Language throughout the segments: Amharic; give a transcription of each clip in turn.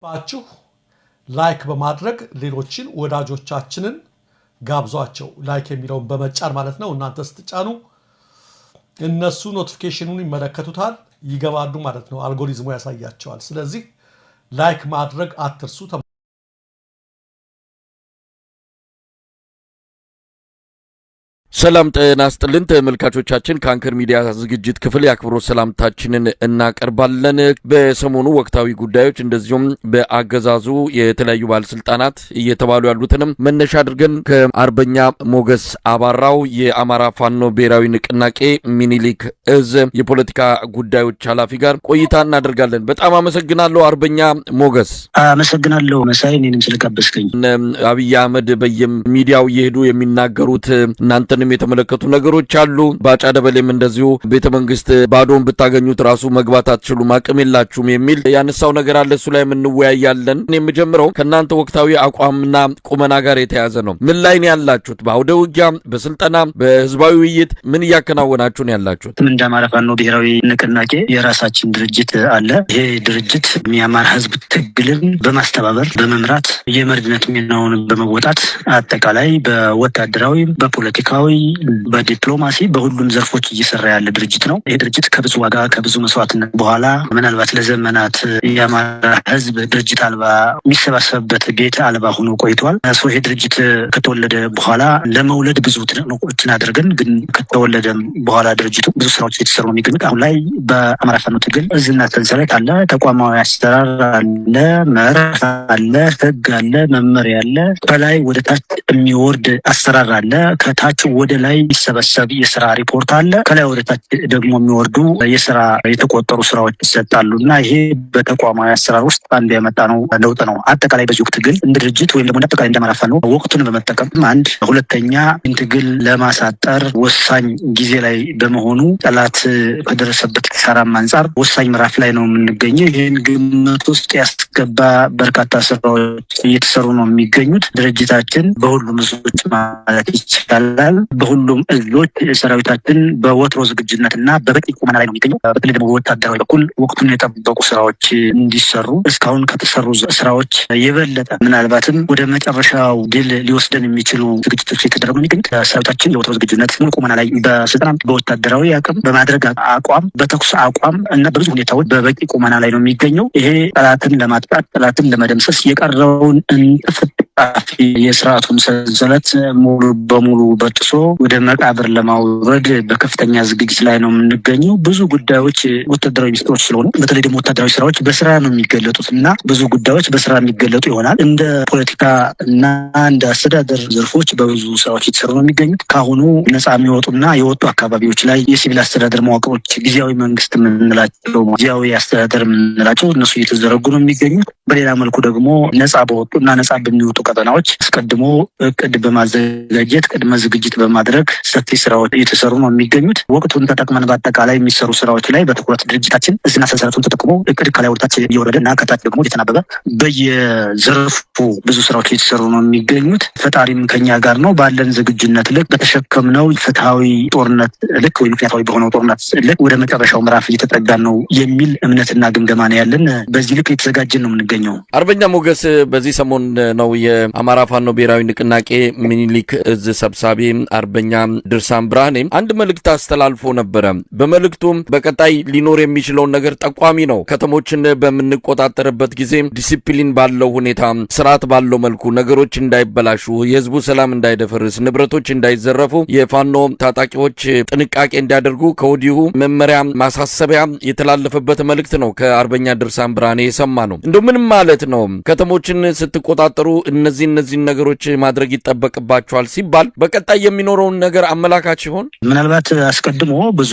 ባችሁ ላይክ በማድረግ ሌሎችን ወዳጆቻችንን ጋብዟቸው ላይክ የሚለውን በመጫን ማለት ነው እናንተ ስትጫኑ እነሱ ኖቲፊኬሽኑን ይመለከቱታል ይገባሉ ማለት ነው አልጎሪዝሙ ያሳያቸዋል ስለዚህ ላይክ ማድረግ አትርሱ ሰላም ጤና ይስጥልን ተመልካቾቻችን ካንከር ሚዲያ ዝግጅት ክፍል ያክብሮት ሰላምታችንን እናቀርባለን በሰሞኑ ወቅታዊ ጉዳዮች እንደዚሁም በአገዛዙ የተለያዩ ባለስልጣናት እየተባሉ ያሉትንም መነሻ አድርገን ከአርበኛ ሞገስ አባራው የአማራ ፋኖ ብሔራዊ ንቅናቄ ሚኒሊክ እዝ የፖለቲካ ጉዳዮች ኃላፊ ጋር ቆይታ እናደርጋለን በጣም አመሰግናለሁ አርበኛ ሞገስ አመሰግናለሁ መሳይ እኔንም ስለጋበዝከኝ አብይ አህመድ በየሚዲያው እየሄዱ የሚናገሩት እናንተ የተመለከቱ ነገሮች አሉ ባጫ ደበሌም እንደዚሁ ቤተ መንግስት ባዶን ብታገኙት ራሱ መግባት አትችሉም አቅም የላችሁም የሚል ያነሳው ነገር አለ እሱ ላይ እንወያያለን የምጀምረው ከናንተ ወቅታዊ አቋምና ቁመና ጋር የተያዘ ነው ምን ላይ ነው ያላችሁት በአውደ ውጊያ በስልጠና በህዝባዊ ውይይት ምን ያከናወናችሁ ነው ያላችሁት እንደ አማራ ፋኖ ብሔራዊ ንቅናቄ የራሳችን ድርጅት አለ ይሄ ድርጅት የአማራ ህዝብ ትግልን በማስተባበር በመምራት የመሪነት ሚናውን በመወጣት አጠቃላይ በወታደራዊ በፖለቲካዊ በዲፕሎማሲ በሁሉም ዘርፎች እየሰራ ያለ ድርጅት ነው ይሄ ድርጅት ከብዙ ዋጋ ከብዙ መስዋዕትነት በኋላ ምናልባት ለዘመናት የአማራ ህዝብ ድርጅት አልባ የሚሰባሰብበት ቤት አልባ ሆኖ ቆይቷል ይሄ ድርጅት ከተወለደ በኋላ ለመውለድ ብዙ ትንቆችን አድርገን ግን ከተወለደ በኋላ ድርጅቱ ብዙ ስራዎች እየተሰሩ ነው የሚገኙት አሁን ላይ በአማራ ፋኖ ትግል እዝና ሰንሰለት አለ ተቋማዊ አሰራር አለ መርህ አለ ህግ አለ መመሪያ አለ ከላይ ወደ ታች የሚወርድ አሰራር አለ ከታች ወደ ላይ ይሰበሰብ የሥራ ሪፖርት አለ ከላይ ወደ ታች ደግሞ የሚወርዱ የሥራ የተቆጠሩ ስራዎች ይሰጣሉና ይሄ በተቋማዊ አሰራር ውስጥ አንድ ያመጣ ነው ለውጥ ነው አጠቃላይ በዚህ ወቅት ግን እንደ ድርጅት ወይም ደግሞ አጠቃላይ እንደማራ ፋኖ ወቅቱን በመጠቀም አንድ ሁለተኛ ትግል ለማሳጠር ወሳኝ ጊዜ ላይ በመሆኑ ጠላት ከደረሰበት ኪሳራም አንፃር ወሳኝ ምዕራፍ ላይ ነው የምንገኘው ይሄን ግምት ውስጥ ያስገባ በርካታ ስራዎች እየተሰሩ ነው የሚገኙት ድርጅታችን በሁሉም ዞኖች ማለት ይችላል በሁሉም እዞች ሰራዊታችን በወትሮ ዝግጁነትና በበቂ ቁመና ላይ ነው የሚገኘው በተለይ ደግሞ ወታደራዊ በኩል ወቅቱን የጠበቁ ስራዎች እንዲሰሩ እስካሁን ከተሰሩ ስራዎች የበለጠ ምናልባትም ወደ መጨረሻው ድል ሊወስደን የሚችሉ ዝግጅቶች የተደረጉ የሚገኙት ሰራዊታችን የወትሮ ዝግጁነት ሙሉ ቁመና ላይ በስልጠና በወታደራዊ አቅም በማድረግ አቋም በተኩስ አቋም እና በብዙ ሁኔታዎች በበቂ ቁመና ላይ ነው የሚገኘው ይሄ ጠላትን ለማጥቃት ጠላትን ለመደምሰስ የቀረውን የስርዓቱን ሰንሰለት ሙሉ በሙሉ በጥሶ ወደ መቃብር ለማውረድ በከፍተኛ ዝግጅት ላይ ነው የምንገኘው ብዙ ጉዳዮች ወታደራዊ ሚስጥሮች ስለሆኑ በተለይ ደግሞ ወታደራዊ ስራዎች በስራ ነው የሚገለጡት እና ብዙ ጉዳዮች በስራ የሚገለጡ ይሆናል እንደ ፖለቲካ እና እንደ አስተዳደር ዘርፎች በብዙ ስራዎች የተሰሩ ነው የሚገኙት ካሁኑ ነፃ የሚወጡና የወጡ አካባቢዎች ላይ የሲቪል አስተዳደር መዋቅሮች ጊዜያዊ መንግስት የምንላቸው ጊዜያዊ አስተዳደር የምንላቸው እነሱ እየተዘረጉ ነው የሚገኙት በሌላ መልኩ ደግሞ ነፃ በወጡና ነፃ በሚወጡ ቀጠናዎች አስቀድሞ እቅድ በማዘጋጀት ቅድመ ዝግጅት በማድረግ ሰፊ ስራዎች እየተሰሩ ነው የሚገኙት ወቅቱን ተጠቅመን በአጠቃላይ የሚሰሩ ስራዎች ላይ በትኩረት ድርጅታችን እዝና ሰንሰለቱን ተጠቅሞ እቅድ ከላይ ወደታች እየወረደና ከታች ደግሞ እየተናበበ በየዘርፉ ብዙ ስራዎች እየተሰሩ ነው የሚገኙት ፈጣሪም ከኛ ጋር ነው ባለን ዝግጁነት ልክ በተሸከምነው ፍትሃዊ ጦርነት ልክ ወይ ምክንያታዊ በሆነው ጦርነት ልክ ወደ መጨረሻው ምዕራፍ እየተጠጋን ነው የሚል እምነትና ግምገማ ነው ያለን በዚህ ልክ እየተዘጋጀን ነው የምንገኘው አርበኛ ሞገስ በዚህ ሰሞን ነው የአማራ ፋኖ ብሔራዊ ንቅናቄ ሚኒሊክ እዝ ሰብሳቢ አርበኛ ድርሳም ብርሃኔ አንድ መልእክት አስተላልፎ ነበር በመልእክቱም በቀጣይ ሊኖር የሚችለውን ነገር ጠቋሚ ነው ከተሞችን በመንቆጣጠርበት ጊዜ ዲሲፕሊን ባለው ሁኔታ ስርዓት ባለው መልኩ ነገሮች እንዳይበላሹ የህዝቡ ሰላም እንዳይደፈርስ ንብረቶች እንዳይዘረፉ የፋኖ ታጣቂዎች ጥንቃቄ እንዲያደርጉ ከወዲሁ መመሪያ ማሳሰቢያ የተላለፈበት መልእክት ነው ከአርበኛ ድርሳም ብርሃኔ የሰማ ነው እንደው ምን ማለት ነው ከተሞችን ስትቆጣጠሩ እነዚህ ነገሮች ማድረግ ይጠበቅባቸዋል ሲባል በቀጣይ የሚኖረውን ነገር አመላካች ይሆን ምናልባት አስቀድሞ ብዙ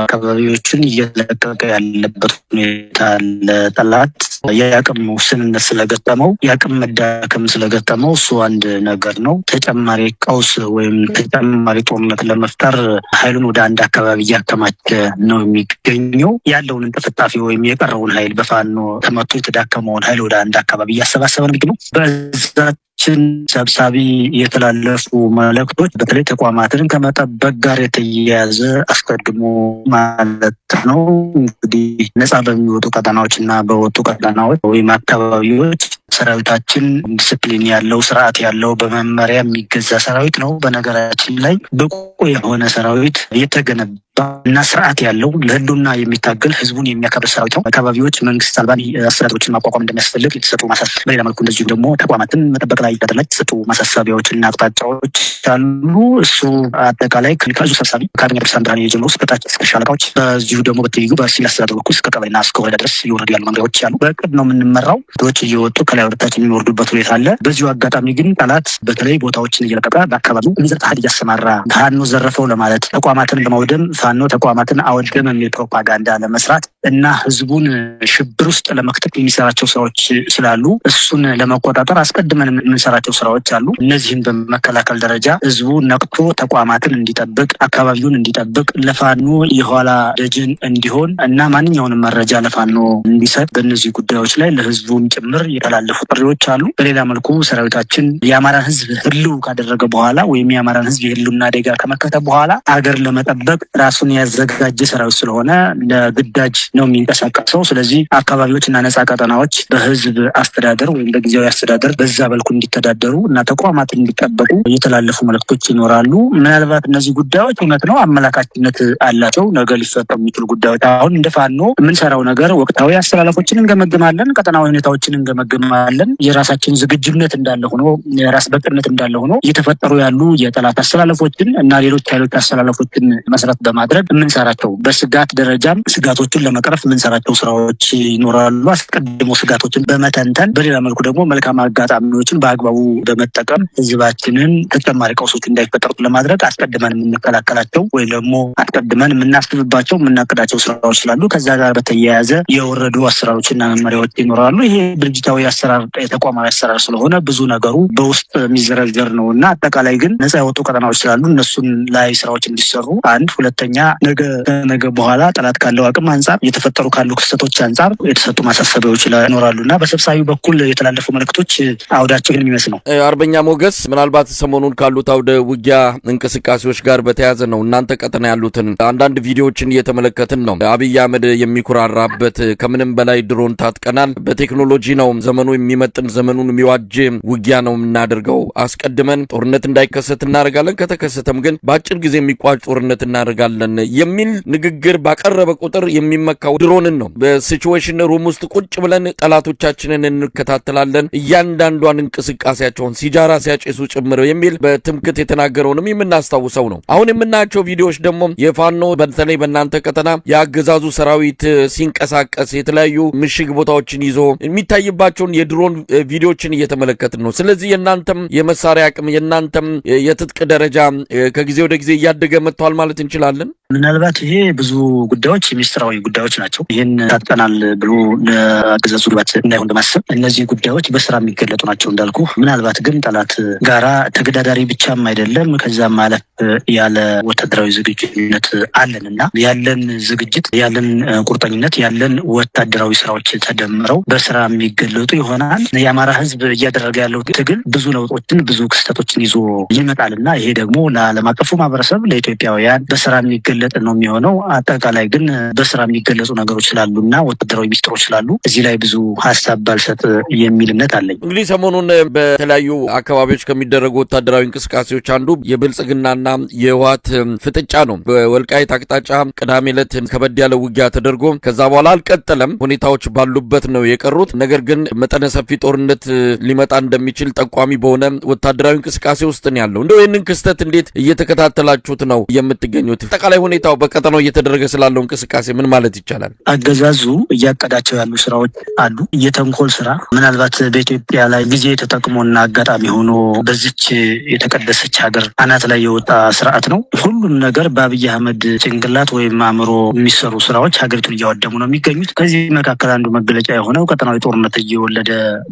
አካባቢዎችን እየለቀቀ ያለበት ሁኔታ ለጠላት የአቅም ውስንነት ስለገጠመው የአቅም መዳከም ስለገጠመው እሱ አንድ ነገር ነው ተጨማሪ ቀውስ ወይም ተጨማሪ ጦርነት ለመፍጠር ኃይሉን ወደ አንድ አካባቢ እያከማቸ ነው የሚገኘው ያለውን እንጥፍጣፊ ወይም የቀረውን ኃይል በፋኖ ተመቶ የተዳከመውን ኃይል ወደ አንድ አካባቢ እያሰባሰበ ነው የሚገኘው በዛ የድርጅታችን ሰብሳቢ የተላለፉ መልእክቶች በተለይ ተቋማትን ከመጠበቅ ጋር የተያያዘ አስቀድሞ ማለት ነው እንግዲህ ነጻ በሚወጡ ቀጠናዎች እና በወጡ ቀጠናዎች ወይም አካባቢዎች ሰራዊታችን ዲስፕሊን ያለው ስርዓት ያለው በመመሪያ የሚገዛ ሰራዊት ነው። በነገራችን ላይ ብቁ የሆነ ሰራዊት የተገነባ እና ስርዓት ያለው ለህልውና የሚታገል ህዝቡን የሚያከብር ሰራዊት ነው። አካባቢዎች መንግስት አልባ አስተዳደሮችን ማቋቋም እንደሚያስፈልግ የተሰጡ ማሳሰቢያዎች፣ በሌላ መልኩ እንደዚሁም ደግሞ ተቋማትን መጠበቅ ላይ የተሰጡ ማሳሰቢያዎችና አቅጣጫዎች አሉ። እሱ አጠቃላይ ከዙ ሰብሳቢ ከአርበኛ ድርሳን ብርሃኔ ጀምሮ እስከታች እስከ ሻለቃዎች፣ በዚሁ ደግሞ በትይዩ በሲቪል አስተዳደር በኩል እስከ ቀበሌና እስከ ወረዳ ድረስ እየወረዱ ያሉ መምሪያዎች አሉ። በእቅድ ነው የምንመራው። ዶች እየወጡ ከላይ ወደታችን የሚወርዱበት ሁኔታ አለ። በዚሁ አጋጣሚ ግን ጠላት በተለይ ቦታዎችን እየለቀቀ በአካባቢው የሚዘርፍ ኃይል እያሰማራ ፋኖ ዘረፈው ለማለት ተቋማትን ለማውደም ፋኖ ተቋማትን አወደም የሚል ፕሮፓጋንዳ ለመስራት እና ህዝቡን ሽብር ውስጥ ለመክተት የሚሰራቸው ስራዎች ስላሉ እሱን ለመቆጣጠር አስቀድመን የምንሰራቸው ስራዎች አሉ። እነዚህን በመከላከል ደረጃ ህዝቡ ነቅቶ ተቋማትን እንዲጠብቅ፣ አካባቢውን እንዲጠብቅ፣ ለፋኖ የኋላ ደጅን እንዲሆን እና ማንኛውንም መረጃ ለፋኖ እንዲሰጥ በእነዚህ ጉዳዮች ላይ ለህዝቡም ጭምር የተላለፉ ጥሪዎች አሉ። በሌላ መልኩ ሰራዊታችን የአማራን ህዝብ ህልው ካደረገ በኋላ ወይም የአማራን ህዝብ የህልውና አደጋ ከመከተ በኋላ አገር ለመጠበቅ ራሱን ያዘጋጀ ሰራዊት ስለሆነ ለግዳጅ ነው የሚንቀሳቀሰው። ስለዚህ አካባቢዎች እና ነጻ ቀጠናዎች በህዝብ አስተዳደር ወይም በጊዜያዊ አስተዳደር በዛ በልኩ እንዲተዳደሩ እና ተቋማት እንዲጠበቁ የተላለፉ መልእክቶች ይኖራሉ። ምናልባት እነዚህ ጉዳዮች እውነት ነው አመላካችነት አላቸው፣ ነገ ሊፈጠሩ የሚችሉ ጉዳዮች። አሁን እንደ ፋኖ የምንሰራው ነገር ወቅታዊ አስተላለፎችን እንገመግማለን፣ ቀጠናዊ ሁኔታዎችን እንገመግማለን። የራሳችን ዝግጁነት እንዳለ ሆኖ የራስ በቅነት እንዳለ ሆኖ እየተፈጠሩ ያሉ የጠላት አስተላለፎችን እና ሌሎች ኃይሎች አስተላለፎችን መሰረት በማድረግ የምንሰራቸው በስጋት ደረጃም ስጋቶችን ለመቅረፍ የምንሰራቸው ስራዎች ይኖራሉ። አስቀድሞ ስጋቶችን በመተንተን በሌላ መልኩ ደግሞ መልካም አጋጣሚዎችን በአግባቡ በመጠቀም ህዝባችንን ተጨማሪ ቀውሶች እንዳይፈጠሩ ለማድረግ አስቀድመን የምንከላከላቸው ወይም ደግሞ አስቀድመን የምናስብባቸው የምናቅዳቸው ስራዎች ስላሉ ከዛ ጋር በተያያዘ የወረዱ አሰራሮችና መመሪያዎች ይኖራሉ። ይሄ ድርጅታዊ አሰራር የተቋማዊ አሰራር ስለሆነ ብዙ ነገሩ በውስጥ የሚዘረዘር ነው እና አጠቃላይ ግን ነጻ የወጡ ቀጠናዎች ስላሉ እነሱን ላይ ስራዎች እንዲሰሩ አንድ፣ ሁለተኛ ነገ በኋላ ጠላት ካለው አቅም አንጻር የተፈጠሩ ካሉ ክስተቶች አንጻር የተሰጡ ማሳሰቢያዎች ይኖራሉ እና በሰብሳቢ በኩል የተላለፉ መልእክቶች አውዳቸው ይህን የሚመስል ነው። አርበኛ ሞገስ፣ ምናልባት ሰሞኑን ካሉት አውደ ውጊያ እንቅስቃሴዎች ጋር በተያያዘ ነው እናንተ ቀጠና ያሉትን አንዳንድ ቪዲዮዎችን እየተመለከትን ነው። አብይ አህመድ የሚኮራራበት ከምንም በላይ ድሮን ታጥቀናል፣ በቴክኖሎጂ ነው ዘመኑ የሚመጥን ዘመኑን የሚዋጅ ውጊያ ነው የምናደርገው፣ አስቀድመን ጦርነት እንዳይከሰት እናደርጋለን፣ ከተከሰተም ግን በአጭር ጊዜ የሚቋጭ ጦርነት እናደርጋለን የሚል ንግግር ባቀረበ ቁጥር የሚመካው ድሮንን ነው። በሲቹዌሽን ሩም ውስጥ ቁጭ ብለን ጠላቶቻችንን እንከታተላለን፣ እያንዳንዷን እንቅስቃሴያቸውን ሲጃራ ሲያጨሱ ጭምር የሚል በትምክት የተናገረውንም የምናስታውሰው ነው። አሁን የምናያቸው ቪዲዮዎች ደግሞ የፋኖ በተለይ በእናንተ ቀጠና የአገዛዙ ሰራዊት ሲንቀሳቀስ የተለያዩ ምሽግ ቦታዎችን ይዞ የሚታይባቸውን የድሮን ቪዲዮዎችን እየተመለከትን ነው። ስለዚህ የእናንተም የመሳሪያ አቅም የእናንተም የትጥቅ ደረጃ ከጊዜ ወደ ጊዜ እያደገ መጥተዋል ማለት እንችላለን። ምናልባት ይሄ ብዙ ጉዳዮች ሚስጥራዊ ጉዳዮች ናቸው። ይህን ታጥቀናል ብሎ ለአገዛዙ ግባት እንዳይሆን በማሰብ እነዚህ ጉዳዮች በስራ የሚገለጡ ናቸው እንዳልኩ። ምናልባት ግን ጠላት ጋራ ተገዳዳሪ ብቻም አይደለም ከዛም ማለፍ ያለ ወታደራዊ ዝግጁነት አለን እና ያለን ዝግጅት ያለን ቁርጠኝነት ያለን ወታደራዊ ስራዎች ተደምረው በስራ የሚገለጡ ይሆናል። የአማራ ህዝብ እያደረገ ያለው ትግል ብዙ ለውጦችን ብዙ ክስተቶችን ይዞ ይመጣል እና ይሄ ደግሞ ለዓለም አቀፉ ማህበረሰብ ለኢትዮጵያውያን በስራ የሚገለጥ ነው የሚሆነው። አጠቃላይ ግን በስራ የሚገለጹ ነገሮች ስላሉና ወታደራዊ ሚስጥሮች ስላሉ እዚህ ላይ ብዙ ሀሳብ ባልሰጥ የሚል እምነት አለኝ። እንግዲህ ሰሞኑን በተለያዩ አካባቢዎች ከሚደረጉ ወታደራዊ እንቅስቃሴዎች አንዱ የብልጽግናና የህወሓት ፍጥጫ ነው። በወልቃይት አቅጣጫ ቅዳሜ ዕለት ከበድ ያለ ውጊያ ተደርጎ ከዛ በኋላ አልቀጠለም። ሁኔታዎች ባሉበት ነው የቀሩት። ነገር ግን መጠነ ሰፊ ጦርነት ሊመጣ እንደሚችል ጠቋሚ በሆነ ወታደራዊ እንቅስቃሴ ውስጥ ነው ያለው። እንደው ይህንን ክስተት እንዴት እየተከታተላችሁት ነው የምትገኙት? አጠቃላይ ሁኔታው በቀጠናው እየተደረገ ስላለው እንቅስቃሴ ምን ማለት ይቻላል? አገዛዙ እያቀዳቸው ያሉ ስራዎች አሉ። የተንኮል ስራ ምናልባት በኢትዮጵያ ላይ ጊዜ ተጠቅሞና አጋጣሚ ሆኖ በዚች የተቀደሰች ሀገር አናት ላይ የወጣ ስርዓት ነው። ሁሉም ነገር በአብይ አህመድ ጭንቅላት ወይም አእምሮ የሚሰሩ ስራዎች ሀገሪቱን እያወደሙ ነው የሚገኙት። ከዚህ መካከል አንዱ መገለጫ የሆነው ቀጠናዊ ጦርነት እየወለደ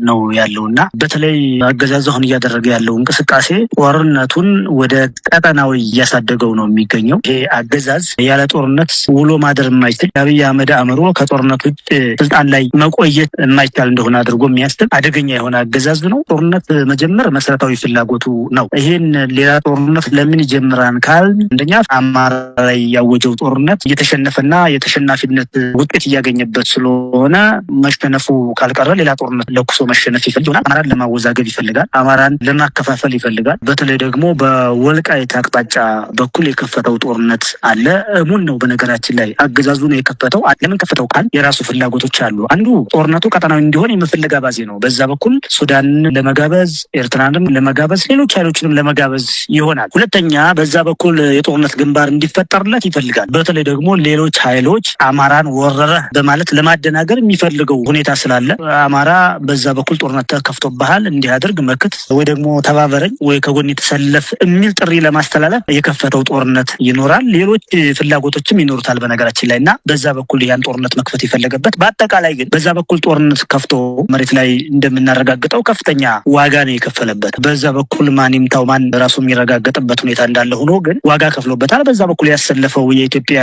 ነው ያለውና በተለይ አገዛዙ አሁን እያደረገ ያለው እንቅስቃሴ ጦርነቱን ወደ ቀጠናዊ እያሳደገው ነው የሚገኘው። ይሄ አገዛዝ አገዛዝ ያለ ጦርነት ውሎ ማደር የማይችል አብይ አህመድ አእምሮ ከጦርነት ውጭ ስልጣን ላይ መቆየት የማይቻል እንደሆነ አድርጎ የሚያስብ አደገኛ የሆነ አገዛዝ ነው። ጦርነት መጀመር መሰረታዊ ፍላጎቱ ነው። ይሄን ሌላ ጦርነት ለምን ይጀምራል ካል አንደኛ አማራ ላይ ያወጀው ጦርነት የተሸነፈና የተሸናፊነት ውጤት እያገኘበት ስለሆነ መሸነፉ ካልቀረ ሌላ ጦርነት ለኩሶ መሸነፍ ይፈልጋል። አማራን ለማወዛገብ ይፈልጋል። አማራን ለማከፋፈል ይፈልጋል። በተለይ ደግሞ በወልቃይት አቅጣጫ በኩል የከፈተው ጦርነት አለ። ሙሉ ነው። በነገራችን ላይ አገዛዙ ነው የከፈተው። ለምን ከፈተው ካል የራሱ ፍላጎቶች አሉ። አንዱ ጦርነቱ ቀጠናዊ እንዲሆን የመፈለጋ ባዜ ነው። በዛ በኩል ሱዳንን ለመጋበዝ፣ ኤርትራንም ለመጋበዝ፣ ሌሎች ኃይሎችንም ለመጋበዝ ይሆናል። ሁለተኛ በዛ በኩል የጦርነት ግንባር እንዲፈጠርለት ይፈልጋል። በተለይ ደግሞ ሌሎች ኃይሎች አማራን ወረረ በማለት ለማደናገር የሚፈልገው ሁኔታ ስላለ አማራ በዛ በኩል ጦርነት ተከፍቶብሃል እንዲያደርግ መክት ወይ ደግሞ ተባበረኝ ወይ ከጎን የተሰለፍ የሚል ጥሪ ለማስተላለፍ የከፈተው ጦርነት ይኖራል። ሌሎች ፍላጎቶችም ይኖሩታል በነገራችን ላይ እና በዛ በኩል ያን ጦርነት መክፈት ይፈልገበት። በአጠቃላይ ግን በዛ በኩል ጦርነት ከፍቶ መሬት ላይ እንደምናረጋግጠው ከፍተኛ ዋጋ ነው የከፈለበት። በዛ በኩል ማን ይምታው ማን ራሱ የሚረጋገጥበት ሁኔታ እንዳለ ሆኖ ግን ዋጋ ከፍሎበታል። በዛ በኩል ያሰለፈው የኢትዮጵያ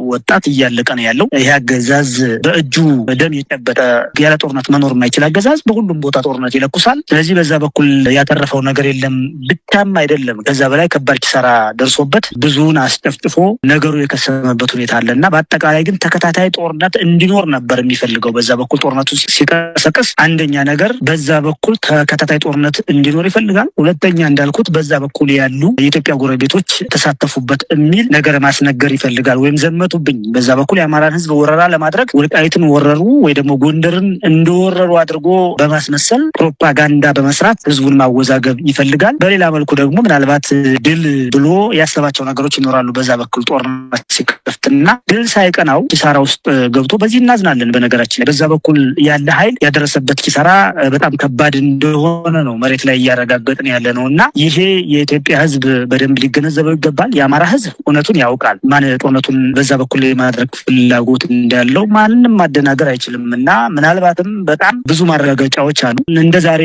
ወጣት እያለቀ ነው ያለው። ይሄ አገዛዝ በእጁ ደም የጨበጠ ያለ ጦርነት መኖር የማይችል አገዛዝ በሁሉም ቦታ ጦርነት ይለኩሳል። ስለዚህ በዛ በኩል ያተረፈው ነገር የለም ብቻም አይደለም፣ ከዛ በላይ ከባድ ኪሳራ ደርሶበት ብዙውን አስጨፍጭፎ ነገሩ የከሰመበት ሁኔታ አለና በአጠቃላይ ግን ተከታታይ ጦርነት እንዲኖር ነበር የሚፈልገው። በዛ በኩል ጦርነቱ ሲቀሰቅስ አንደኛ ነገር በዛ በኩል ተከታታይ ጦርነት እንዲኖር ይፈልጋል። ሁለተኛ እንዳልኩት በዛ በኩል ያሉ የኢትዮጵያ ጎረቤቶች ተሳተፉበት የሚል ነገር ማስነገር ይፈልጋል። ወይም ዘመቱብኝ በዛ በኩል የአማራን ሕዝብ ወረራ ለማድረግ ወልቃይትን ወረሩ ወይ ደግሞ ጎንደርን እንደወረሩ አድርጎ በማስመሰል ፕሮፓጋንዳ በመስራት ሕዝቡን ማወዛገብ ይፈልጋል። በሌላ መልኩ ደግሞ ምናልባት ድል ብሎ ያሰባቸው ነገሮች ይኖራሉ። በዛ በኩል ጦርነት ሲከፍትና ድል ሳይቀናው ኪሳራ ውስጥ ገብቶ በዚህ እናዝናለን። በነገራችን ላይ በዛ በኩል ያለ ኃይል ያደረሰበት ኪሳራ በጣም ከባድ እንደሆነ ነው መሬት ላይ እያረጋገጥን ያለ ነው እና ይሄ የኢትዮጵያ ሕዝብ በደንብ ሊገነዘበው ይገባል። የአማራ ሕዝብ እውነቱን ያውቃል። ማን ጦርነቱን በዛ በኩል የማድረግ ፍላጎት እንዳለው ማንንም ማደናገር አይችልም እና ምናልባትም በጣም ብዙ ማረጋገጫዎች አሉ። እንደ ዛሬ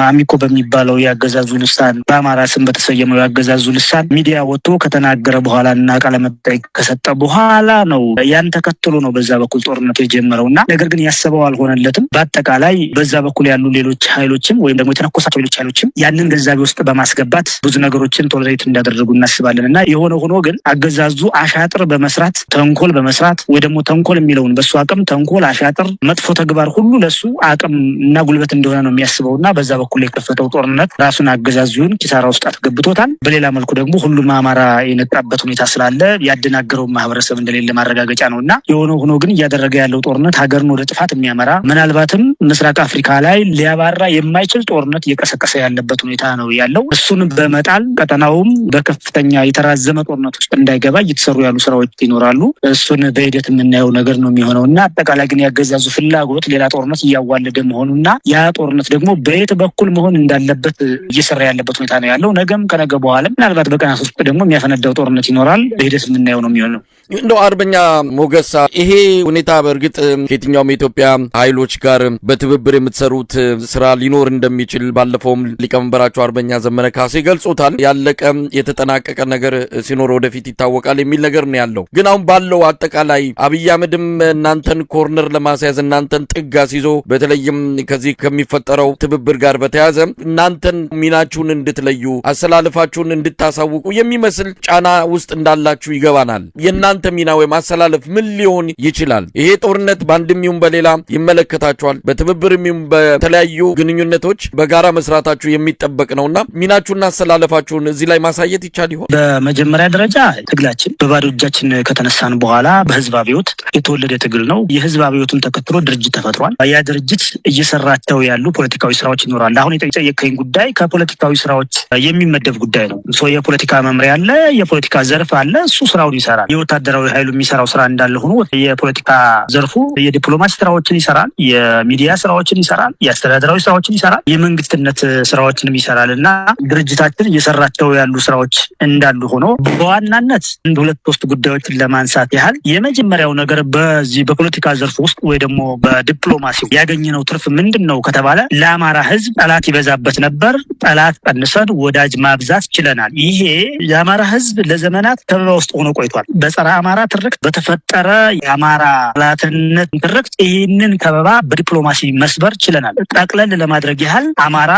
አሚኮ በሚባለው ያገዛዙ ልሳን በአማራ ስም በተሰየመው ያገዛዙ ልሳን ሚዲያ ወጥቶ ከተናገረ በኋላ እና ቃለ መጠይቅ ከሰጠ በኋላ ነው ያን ተከትሎ ነው በዛ በኩል ጦርነቱ የጀመረውና ነገር ግን ያሰበው አልሆነለትም። በአጠቃላይ በዛ በኩል ያሉ ሌሎች ኃይሎችም ወይም ደግሞ የተነኮሳቸው ሌሎች ኃይሎችም ያንን ግንዛቤ ውስጥ በማስገባት ብዙ ነገሮችን ቶለሬት እንዳደረጉ እናስባለንና የሆነ ሆኖ ግን አገዛዙ አሻጥር በመስራት ተንኮል በመስራት ወይ ደግሞ ተንኮል የሚለውን በሱ አቅም ተንኮል፣ አሻጥር፣ መጥፎ ተግባር ሁሉ ለሱ አቅም እና ጉልበት እንደሆነ ነው የሚያስበውና በዛ በኩል የከፈተው ጦርነት ራሱን አገዛዙን ኪሳራ ውስጥ አስገብቶታል። በሌላ መልኩ ደግሞ ሁሉም አማራ የነጣበት ሁኔታ ስላለ ያደናገረው ማህበረሰብ እንደሌለ ማረጋገጫ ነውና የሆነ ሆኖ ግን እያደረገ ያለው ጦርነት ሀገርን ወደ ጥፋት የሚያመራ ምናልባትም ምስራቅ አፍሪካ ላይ ሊያባራ የማይችል ጦርነት እየቀሰቀሰ ያለበት ሁኔታ ነው ያለው። እሱን በመጣል ቀጠናውም በከፍተኛ የተራዘመ ጦርነት ውስጥ እንዳይገባ እየተሰሩ ያሉ ስራዎች ይኖራሉ። እሱን በሂደት የምናየው ነገር ነው የሚሆነውና አጠቃላይ ግን ያገዛዙ ፍላጎት ሌላ ጦርነት እያዋለደ መሆኑና ያ ጦርነት ደግሞ በየት በኩል መሆን እንዳለበት እየሰራ ያለበት ሁኔታ ነው ያለው። ነገም ከነገ በኋላ ምናልባት በቀናት ውስጥ ደግሞ የሚያፈነዳው ጦርነት ይኖራል። በሂደት የምናየው ነው የሚሆነው። እንደው አርበኛ ሞገሳ ይሄ ሁኔታ በእርግጥ ከየትኛውም የኢትዮጵያ ኃይሎች ጋር በትብብር የምትሰሩት ስራ ሊኖር እንደሚችል ባለፈውም ሊቀመንበራቸው አርበኛ ዘመነ ካሴ ገልጾታል። ያለቀ የተጠናቀቀ ነገር ሲኖር ወደፊት ይታወቃል የሚል ነገር ነው ያለው። ግን አሁን ባለው አጠቃላይ አብይ አህመድም እናንተን ኮርነር ለማስያዝ እናንተን ጥግ አስይዞ በተለይም ከዚህ ከሚፈጠረው ትብብር ጋር በተያያዘ እናንተን ሚናችሁን እንድትለዩ አሰላለፋችሁን እንድታሳውቁ የሚመስል ጫና ውስጥ እንዳላችሁ ይገባናል። የእናንተ ሚና ወይም አሰላለፍ ምን ሊሆን ይችላል? ይሄ ጦርነት በአንድም ይሁን በሌላ ይመለከታችኋል። በትብብርም ይሁን በተለያዩ ግንኙነቶች በጋራ መስራታችሁ የሚጠበቅ ነውና ሚናችሁና አሰላለፋችሁን እዚህ ላይ ማሳየት ይቻል ይሆን? በመጀመሪያ ደረጃ ትግላችን በባዶ እጃችን ከተነሳን በኋላ በህዝብ አብዮት የተወለደ ትግል ነው። የህዝብ አብዮቱን ተከትሎ ድርጅት ተፈጥሯል። ያ ድርጅት እየሰራቸው ያሉ ፖለቲካዊ ስራዎች ይኖራል። አሁን የጠየቀኝ ጉዳይ ከፖለቲካዊ ስራዎች የሚመደብ ጉዳይ ነው። የፖለቲካ መምሪያ አለ፣ የፖለቲካ ዘርፍ አለ። እሱ ስራውን ይሰራል። የወታደራዊ ኃይሉ የሚሰራው ስራ እንዳለ ሆኖ የፖለቲካ ዘርፉ የዲፕሎማሲ ስራዎችን ይሰራል፣ የሚዲያ ስራዎችን ይሰራል፣ የአስተዳደራዊ ስራዎችን ይሰራል፣ የመንግስትነት ስራዎችንም ይሰራል እና ድርጅታችን እየሰራቸው ያሉ ስራዎች እንዳሉ ሆኖ በዋናነት እንደ ሁለት ሶስት ጉዳዮችን ለማንሳት ያህል የመጀመሪያው ነገር በዚህ በፖለቲካ ዘርፍ ውስጥ ወይ ደግሞ በዲፕሎማሲው ያገኘነው ትርፍ ምንድን ነው ከተባለ ለአማራ ህዝብ ጠላት ይበዛበት ነበር። ጠላት ቀንሰን ወዳጅ ማብዛት ችለናል። ይሄ የአማራ ህዝብ ለዘመናት ከበባ ውስጥ ውስጥ ሆኖ ቆይቷል። በጸረ አማራ ትርክት በተፈጠረ የአማራ ጠላትነት ትርክት ይህንን ከበባ በዲፕሎማሲ መስበር ችለናል። ጠቅለል ለማድረግ ያህል አማራ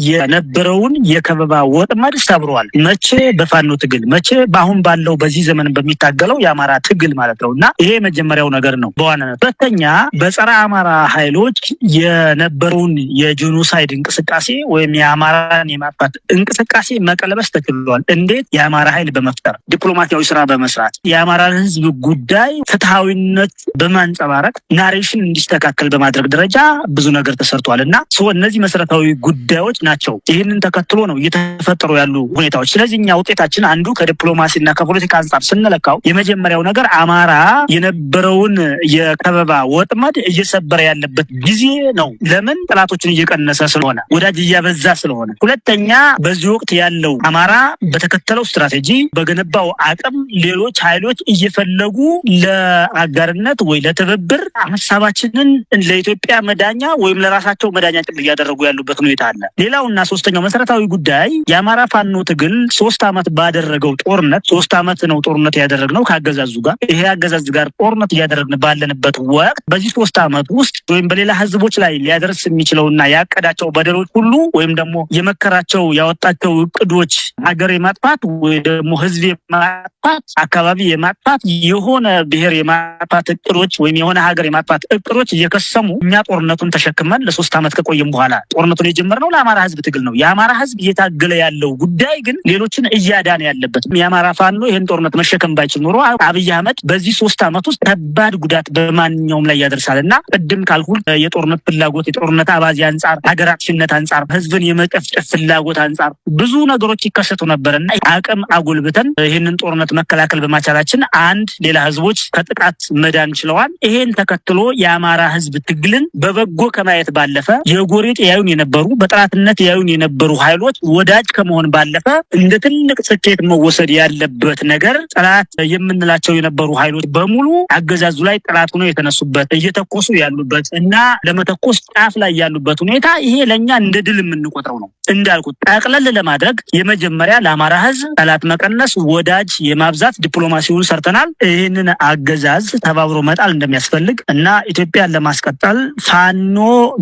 የነበረውን የከበባ ወጥመድ ሰብሯል። መቼ በፋኖ ትግል፣ መቼ በአሁን ባለው በዚህ ዘመን በሚታገለው የአማራ ትግል ማለት ነው። እና ይሄ መጀመሪያው ነገር ነው በዋናነት። ሁለተኛ በጸረ አማራ ኃይሎች የነበረውን የጄኖሳይድ እንቅስቃሴ ወይም የአማራን የማጥፋት እንቅስቃሴ መቀለበስ ተችሏል። እንዴት? የአማራ ኃይል በመፍጠር ዲፕሎማሲያዊ ስራ በመስራት የአማራን ህዝብ ጉዳይ ፍትሐዊነት በማንጸባረቅ ናሬሽን እንዲስተካከል በማድረግ ደረጃ ብዙ ነገር ተሰርቷል። እና እነዚህ መሰረታዊ ጉዳዮች ናቸው። ይህንን ተከትሎ ነው እየተፈጠሩ ያሉ ሁኔታዎች። ስለዚህ እኛ ውጤታችን አንዱ ከዲፕሎማሲና ከፖለቲካ አንጻር ስንለካው የመጀመሪያው ነገር አማራ የነበረውን የከበባ ወጥመድ እየሰበረ ያለበት ጊዜ ነው። ለምን? ጠላቶችን እየቀነሰ ስለሆነ፣ ወዳጅ እያበዛ ስለሆነ። ሁለተኛ በዚህ ወቅት ያለው አማራ በተከተለው ስትራቴጂ በገነባው አቅም ሌሎች ኃይሎች እየፈለጉ ለአጋርነት ወይ ለትብብር ሀሳባችንን ለኢትዮጵያ መዳኛ ወይም ለራሳቸው መዳኛ ጭምር እያደረጉ ያሉበት ሁኔታ አለ። ሌላውና ሶስተኛው መሰረታዊ ጉዳይ የአማራ ፋኖ ትግል 3 ዓመት ባደረገው ጦርነት 3 ዓመት ነው ጦርነት ያደረግነው ከአገዛዙ ጋር። ይሄ አገዛዝ ጋር ጦርነት እያደረግን ባለንበት ወቅት በዚህ 3 ዓመት ውስጥ ወይም በሌላ ህዝቦች ላይ ሊያደርስ የሚችለውና ያቀዳቸው በደሎች ሁሉ ወይም ደግሞ የመከራቸው ያወጣቸው እቅዶች ሀገር የማጥፋት ወይ ደግሞ ህዝብ የማጥፋት አካባቢ የማጥፋት የሆነ ብሔር የማጥፋት እቅዶች ወይም የሆነ ሀገር የማጥፋት እቅዶች እየከሰሙ እኛ ጦርነቱን ተሸክመን ለ3 ዓመት ከቆየም በኋላ ጦርነቱን የጀመርነው ለአማራ ህዝብ ትግል ነው። የአማራ ህዝብ እየታገለ ያለው ጉዳይ ግን ሌሎችን እያዳነ ያለበት። የአማራ ፋኖ ይህን ጦርነት መሸከም ባይችል ኖሮ አብይ አህመድ በዚህ 3 ዓመት ውስጥ ከባድ ጉዳት በማንኛውም ላይ ያደርሳል እና ቅድም ካልኩል የጦርነት ፍላጎት፣ የጦርነት አባዜ አንጻር፣ ሀገራችንነት አንጻር፣ ህዝብን የመጨፍጨፍ ፍላጎት አንጻር ብዙ ነገሮች ይከሰቱ ነበርና አቅም አጎልብተን ይህንን ጦርነት መከላከል በማቻላችን አንድ ሌላ ህዝቦች ከጥቃት መዳን ችለዋል። ይሄን ተከትሎ የአማራ ህዝብ ትግልን በበጎ ከማየት ባለፈ የጎሬጥ ያዩን የነበሩ በጥራትነት ያዩን የነበሩ ኃይሎች ወዳጅ ከመሆን ባለፈ እንደ ትልቅ ስኬት መወሰድ ያለበት ነገር ጠላት የምንላቸው የነበሩ ኃይሎች በሙሉ አገዛዙ ላይ ጠላት ሆነው የተነሱበት እየተኮሱ ያሉበት እና ለመተኮስ ጫፍ ላይ ያሉበት ሁኔታ ይሄ ለኛ እንደ ድል የምንቆጥረው ነው። እንዳልኩት ጠቅለል ለማድረግ የመጀመሪያ ለአማራ ህዝብ ጠላት መቀነስ፣ ወዳጅ የማብዛት ዲፕሎማሲውን ሰርተናል። ይህንን አገዛዝ ተባብሮ መጣል እንደሚያስፈልግ እና ኢትዮጵያን ለማስቀጠል ፋኖ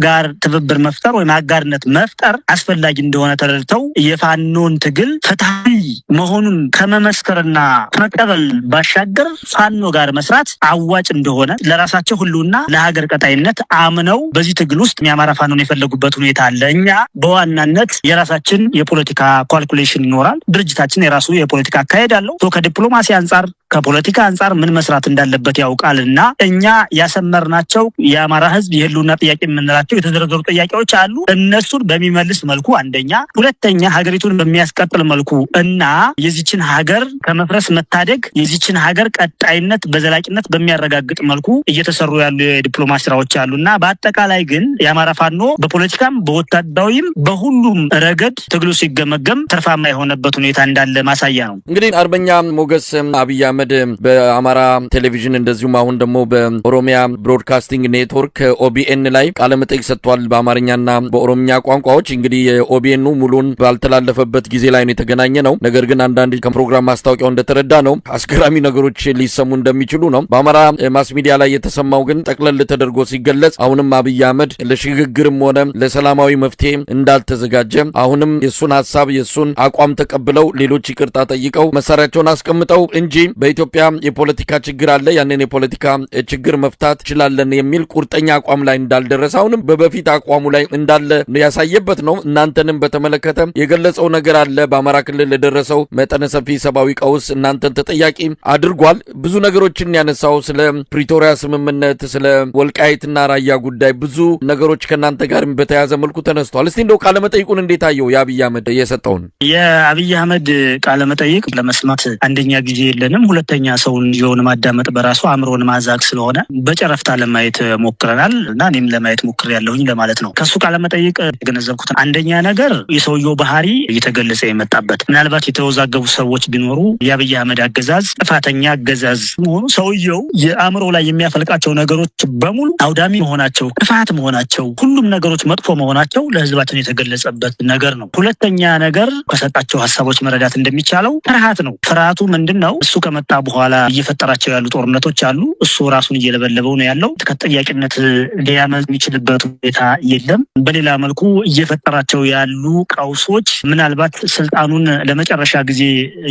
ጋር ትብብር መፍጠር ወይም አጋርነት መፍጠር አስፈላጊ እንደሆነ ተረድተው የፋኖን ትግል ፍትሃዊ መሆኑን ከመመስከርና ከመቀበል ባሻገር ፋኖ ጋር መስራት አዋጭ እንደሆነ ለራሳቸው ሁሉና ለሀገር ቀጣይነት አምነው በዚህ ትግል ውስጥ የአማራ ፋኖን የፈለጉበት ሁኔታ አለ። እኛ በዋናነት የራሳችን የፖለቲካ ካልኩሌሽን ይኖራል። ድርጅታችን የራሱ የፖለቲካ አካሄድ አለው። ከዲፕሎማሲ አንጻር ከፖለቲካ አንጻር ምን መስራት እንዳለበት ያውቃልና እኛ ያሰመርናቸው የአማራ ህዝብ የህልውና ጥያቄ የምንላቸው የተዘረዘሩ ጥያቄዎች አሉ። እነሱን በሚመልስ መልኩ አንደኛ፣ ሁለተኛ ሀገሪቱን በሚያስቀጥል መልኩ እና የዚችን ሀገር ከመፍረስ መታደግ የዚችን ሀገር ቀጣይነት በዘላቂነት በሚያረጋግጥ መልኩ እየተሰሩ ያሉ የዲፕሎማሲ ስራዎች አሉና በአጠቃላይ ግን የአማራ ፋኖ በፖለቲካም በወታደራዊም በሁሉም ረገድ ትግሉ ሲገመገም ትርፋማ የሆነበት ሁኔታ እንዳለ ማሳያ ነው። እንግዲህ አርበኛ ሞገስ አብይ አህመድ በአማራ ቴሌቪዥን እንደዚሁም አሁን ደግሞ በኦሮሚያ ብሮድካስቲንግ ኔትወርክ ኦቢኤን ላይ ቃለ መጠይቅ ሰጥቷል በአማርኛና በኦሮምኛ ቋንቋዎች። እንግዲህ የኦቢኤኑ ሙሉን ባልተላለፈበት ጊዜ ላይ ነው የተገናኘ ነው። ነገር ግን አንዳንድ ከፕሮግራም ማስታወቂያው እንደተረዳ ነው አስገራሚ ነገሮች ሊሰሙ እንደሚችሉ ነው። በአማራ ማስ ሚዲያ ላይ የተሰማው ግን ጠቅለል ተደርጎ ሲገለጽ አሁንም አብይ አህመድ ለሽግግርም ሆነ ለሰላማዊ መፍትሄ እንዳልተዘጋጀ፣ አሁንም የሱን ሐሳብ የሱን አቋም ተቀብለው ሌሎች ይቅርታ ጠይቀው መሳሪያቸውን አስቀምጠው እንጂ በኢትዮጵያ የፖለቲካ ችግር አለ፣ ያንን የፖለቲካ ችግር መፍታት ይችላልን የሚል ቁርጠኛ አቋም ላይ እንዳልደረሰ አሁንም በበፊት አቋሙ ላይ እንዳለ ያሳየበት ነው። እናንተንም በተመለከተ የገለጸው ነገር አለ። በአማራ ክልል ለደረሰው መጠነ ሰፊ ሰብአዊ ቀውስ እናንተን ተጠያቂ አድርጓል። ብዙ ነገሮችን ያነሳው ስለ ፕሪቶሪያ ስምምነት፣ ስለ ወልቃይትና ራያ ጉዳይ ብዙ ነገሮች ከእናንተ ጋር በተያያዘ መልኩ ተነስቷል። እስቲ እንደው ቃለ መጠይቁን እንዴት አየው? የአብይ አህመድ የሰጠውን የአብይ አህመድ ቃለ መጠይቅ ለመስማት አንደኛ ጊዜ የለንም፣ ሁለተኛ ሰውን ጆን ማዳመጥ በራሱ አእምሮን ማዛግ ስለሆነ በጨረፍታ ለማየት ሞክረናል እና እኔም ለማየት ሞክር ያለሁኝ ለማለት ነው። ከሱ ቃለ መጠይቅ የገነዘብኩት አንደኛ ነገር የሰውየው ባህሪ እየተገለጸ የመጣበት ምናልባት የተወዛገቡ ሰዎች ቢኖሩ የአብይ አህመድ አገዛዝ ጥፋተኛ አገዛዝ መሆኑ ሰውየው የአእምሮ ላይ የሚያፈልቃቸው ነገሮች በሙሉ አውዳሚ መሆናቸው፣ ክፋት መሆናቸው፣ ሁሉም ነገሮች መጥፎ መሆናቸው ለህዝባችን የተገለጸበት ነገር ነው። ሁለተኛ ነገር ከሰጣቸው ሀሳቦች መረዳት እንደሚቻለው ፍርሃት ነው። ፍርሃቱ ምንድነው? እሱ ከመጣ ከመጣ በኋላ እየፈጠራቸው ያሉ ጦርነቶች አሉ። እሱ ራሱን እየለበለበው ነው ያለው። ከተጠያቂነት ሊያመልጥ የሚችልበት ሁኔታ የለም። በሌላ መልኩ እየፈጠራቸው ያሉ ቀውሶች ምናልባት ስልጣኑን ለመጨረሻ ጊዜ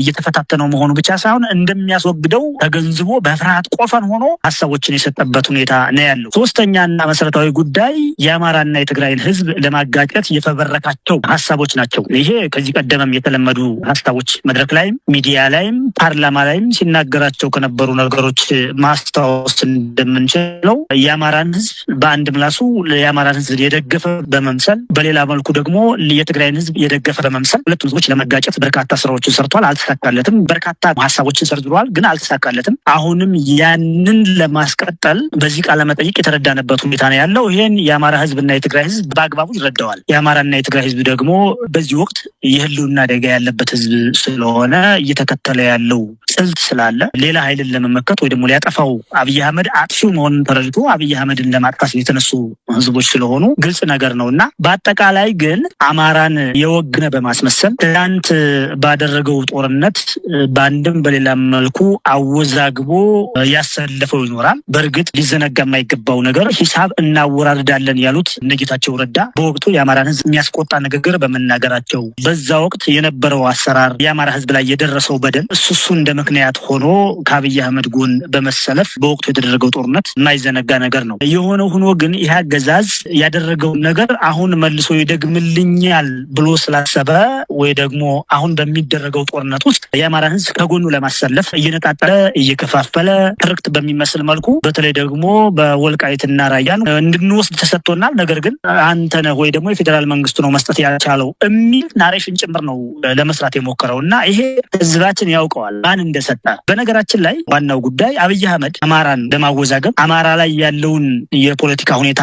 እየተፈታተነው መሆኑ ብቻ ሳይሆን እንደሚያስወግደው ተገንዝቦ በፍርሃት ቆፈን ሆኖ ሀሳቦችን የሰጠበት ሁኔታ ነው ያለው። ሶስተኛና መሰረታዊ ጉዳይ የአማራና የትግራይን ህዝብ ለማጋጨት የፈበረካቸው ሀሳቦች ናቸው። ይሄ ከዚህ ቀደምም የተለመዱ ሀሳቦች መድረክ ላይም ሚዲያ ላይም ፓርላማ ላይም ሲናገራቸው ከነበሩ ነገሮች ማስታወስ እንደምንችለው የአማራን ህዝብ በአንድ ምላሱ የአማራን ህዝብ የደገፈ በመምሰል በሌላ መልኩ ደግሞ የትግራይን ህዝብ የደገፈ በመምሰል ሁለቱም ህዝቦች ለመጋጨት በርካታ ስራዎችን ሰርቷል። አልተሳካለትም። በርካታ ሀሳቦችን ሰርዝሯል፣ ግን አልተሳካለትም። አሁንም ያንን ለማስቀጠል በዚህ ቃለ መጠይቅ የተረዳንበት ሁኔታ ነው ያለው። ይሄን የአማራ ህዝብና የትግራይ ህዝብ በአግባቡ ይረዳዋል። የአማራና የትግራይ ህዝብ ደግሞ በዚህ ወቅት የህልውና አደጋ ያለበት ህዝብ ስለሆነ እየተከተለ ያለው ስልት ስላለ ሌላ ኃይልን ለመመከት ወይ ደግሞ ሊያጠፋው አብይ አህመድ አጥፊው መሆኑን ተረድቶ አብይ አህመድን ለማጥፋት የተነሱ ህዝቦች ስለሆኑ ግልጽ ነገር ነውና በአጠቃላይ ግን አማራን የወገነ በማስመሰል ትናንት ባደረገው ጦርነት በአንድም በሌላ መልኩ አወዛግቦ ያሰለፈው ይኖራል። በእርግጥ ሊዘነጋ የማይገባው ነገር ሂሳብ እናወራርዳለን ያሉት እነ ጌታቸው ረዳ በወቅቱ የአማራን ህዝብ የሚያስቆጣ ንግግር በመናገራቸው በዛ ወቅት የነበረው አሰራር የአማራ ህዝብ ላይ የደረሰው በደል እሱ እንደ ምክንያት ሆኖ ከአብይ አህመድ ጎን በመሰለፍ በወቅቱ የተደረገው ጦርነት የማይዘነጋ ነገር ነው። የሆነው ሆኖ ግን ይህ አገዛዝ ያደረገው ነገር አሁን መልሶ ይደግምልኛል ብሎ ስላሰበ ወይ ደግሞ አሁን በሚደረገው ጦርነት ውስጥ የአማራን ህዝብ ከጎኑ ለማሰለፍ እየነጣጠረ እየከፋፈለ ትርክት በሚመስል መልኩ በተለይ ደግሞ በወልቃይትና ራያን እንድንወስድ ተሰጥቶናል፣ ነገር ግን አንተ ነህ ወይ ደግሞ የፌዴራል መንግስቱ ነው መስጠት ያልቻለው የሚል ናሬሽን ጭምር ነው ለመስራት የሞከረው እና ይሄ ህዝባችን ያውቀዋል ማን እንደሰጠ። በነገራችን ላይ ዋናው ጉዳይ አብይ አህመድ አማራን ለማወዛገብ አማራ ላይ ያለውን የፖለቲካ ሁኔታ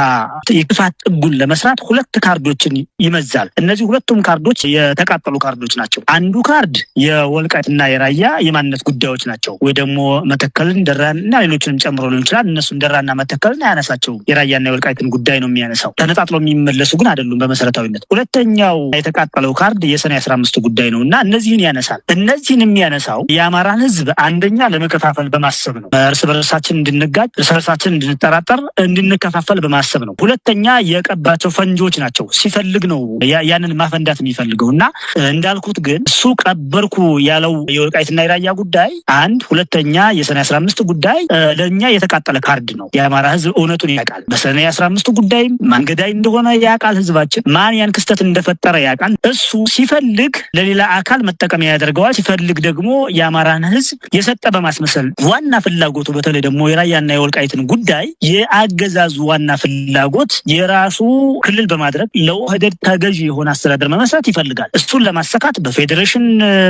የክፋት ጥጉን ለመስራት ሁለት ካርዶችን ይመዛል። እነዚህ ሁለቱም ካርዶች የተቃጠሉ ካርዶች ናቸው። አንዱ ካርድ የወልቃይትና የራያ የማንነት ጉዳዮች ናቸው ወይ ደግሞ መተከልን፣ ደራን እና ሌሎችንም ጨምሮ ሊሆን ይችላል። እነሱን ደራና መተከልን አያነሳቸውም። የራያና የወልቃይትን ጉዳይ ነው የሚያነሳው። ተነጣጥሎ የሚመለሱ ግን አይደሉም በመሰረታዊነት። ሁለተኛው የተቃጠለው ካርድ የሰኔ 15 ጉዳይ ነው እና እነዚህን ያነሳል። እነዚህን የሚያነሳው የአማራን ህዝብ አንደኛ ለመከፋፈል በማሰብ ነው። እርስ በርሳችን እንድንጋጭ፣ እርስ በርሳችን እንድንጠራጠር፣ እንድንከፋፈል በማሰብ ነው። ሁለተኛ የቀባቸው ፈንጆች ናቸው። ሲፈልግ ነው ያንን ማፈንዳት የሚፈልገው እና እንዳልኩት ግን እሱ ቀበርኩ ያለው የወልቃይትና የራያ ጉዳይ አንድ፣ ሁለተኛ የሰኔ 15 ጉዳይ ለእኛ የተቃጠለ ካርድ ነው። የአማራ ህዝብ እውነቱን ያውቃል። በሰኔ 15 ጉዳይም ማንገዳይ እንደሆነ ያውቃል። ህዝባችን ማን ያን ክስተት እንደፈጠረ ያውቃል። እሱ ሲፈልግ ለሌላ አካል መጠቀሚያ ያደርገዋል። ሲፈልግ ደግሞ የአማራን ህዝብ የሰጠ በማስመሰል ዋና ፍላጎቱ በተለይ ደግሞ የራያና የወልቃይትን ጉዳይ የአገዛዙ ዋና ፍላጎት የራሱ ክልል በማድረግ ለኦህዴድ ተገዥ የሆነ አስተዳደር መመስረት ይፈልጋል። እሱን ለማሰካት በፌዴሬሽን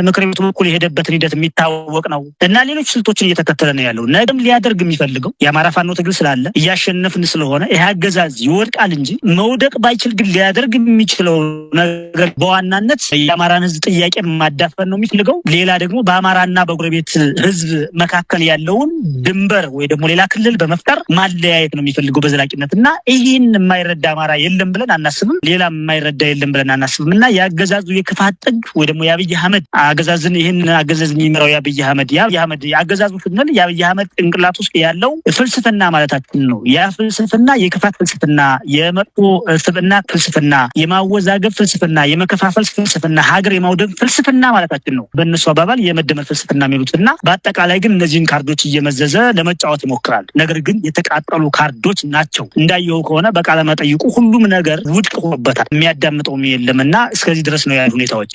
ምክር ቤቱ በኩል የሄደበትን ሂደት የሚታወቅ ነው እና ሌሎች ስልቶችን እየተከተለ ነው ያለው። ነገም ሊያደርግ የሚፈልገው የአማራ ፋኖ ትግል ስላለ እያሸነፍን ስለሆነ ይህ አገዛዝ ይወድቃል እንጂ መውደቅ ባይችል ግን ሊያደርግ የሚችለው ነገር በዋናነት የአማራን ህዝብ ጥያቄ ማዳፈን ነው የሚፈልገው። ሌላ ደግሞ በአማራና በጎረቤት ህዝብ መካከል ያለውን ድንበር ወይ ደግሞ ሌላ ክልል በመፍጠር ማለያየት ነው የሚፈልገው በዘላቂነት እና ይህን የማይረዳ አማራ የለም ብለን አናስብም። ሌላ የማይረዳ የለም ብለን አናስብም እና የአገዛዙ የክፋት ጥግ ወይ ደግሞ የአብይ አህመድ አገዛዝን ይህን አገዛዝ የሚመራው የአብይ አህመድ አገዛዙ ስንል የአብይ አህመድ ጭንቅላት ውስጥ ያለው ፍልስፍና ማለታችን ነው። ያ ፍልስፍና የክፋት ፍልስፍና፣ የመጥፎ ስብዕና ፍልስፍና፣ የማወዛገብ ፍልስፍና፣ የመከፋፈል ፍልስፍና፣ ሀገር የማውደም ፍልስፍና ማለታችን ነው። በእነሱ አባባል የመደመር ፍልስፍና የሚሉትና በአጠቃላይ ግን እነዚህን ካርዶች እየመዘዘ ለመጫወት ይሞክራል። ነገር ግን የተቃጠሉ ካርዶች ናቸው። እንዳየው ከሆነ በቃለ መጠይቁ ሁሉም ነገር ውድቅ ሆኖበታል። የሚያዳምጠውም የለምና እስከዚህ ድረስ ነው ያሉ ሁኔታዎች።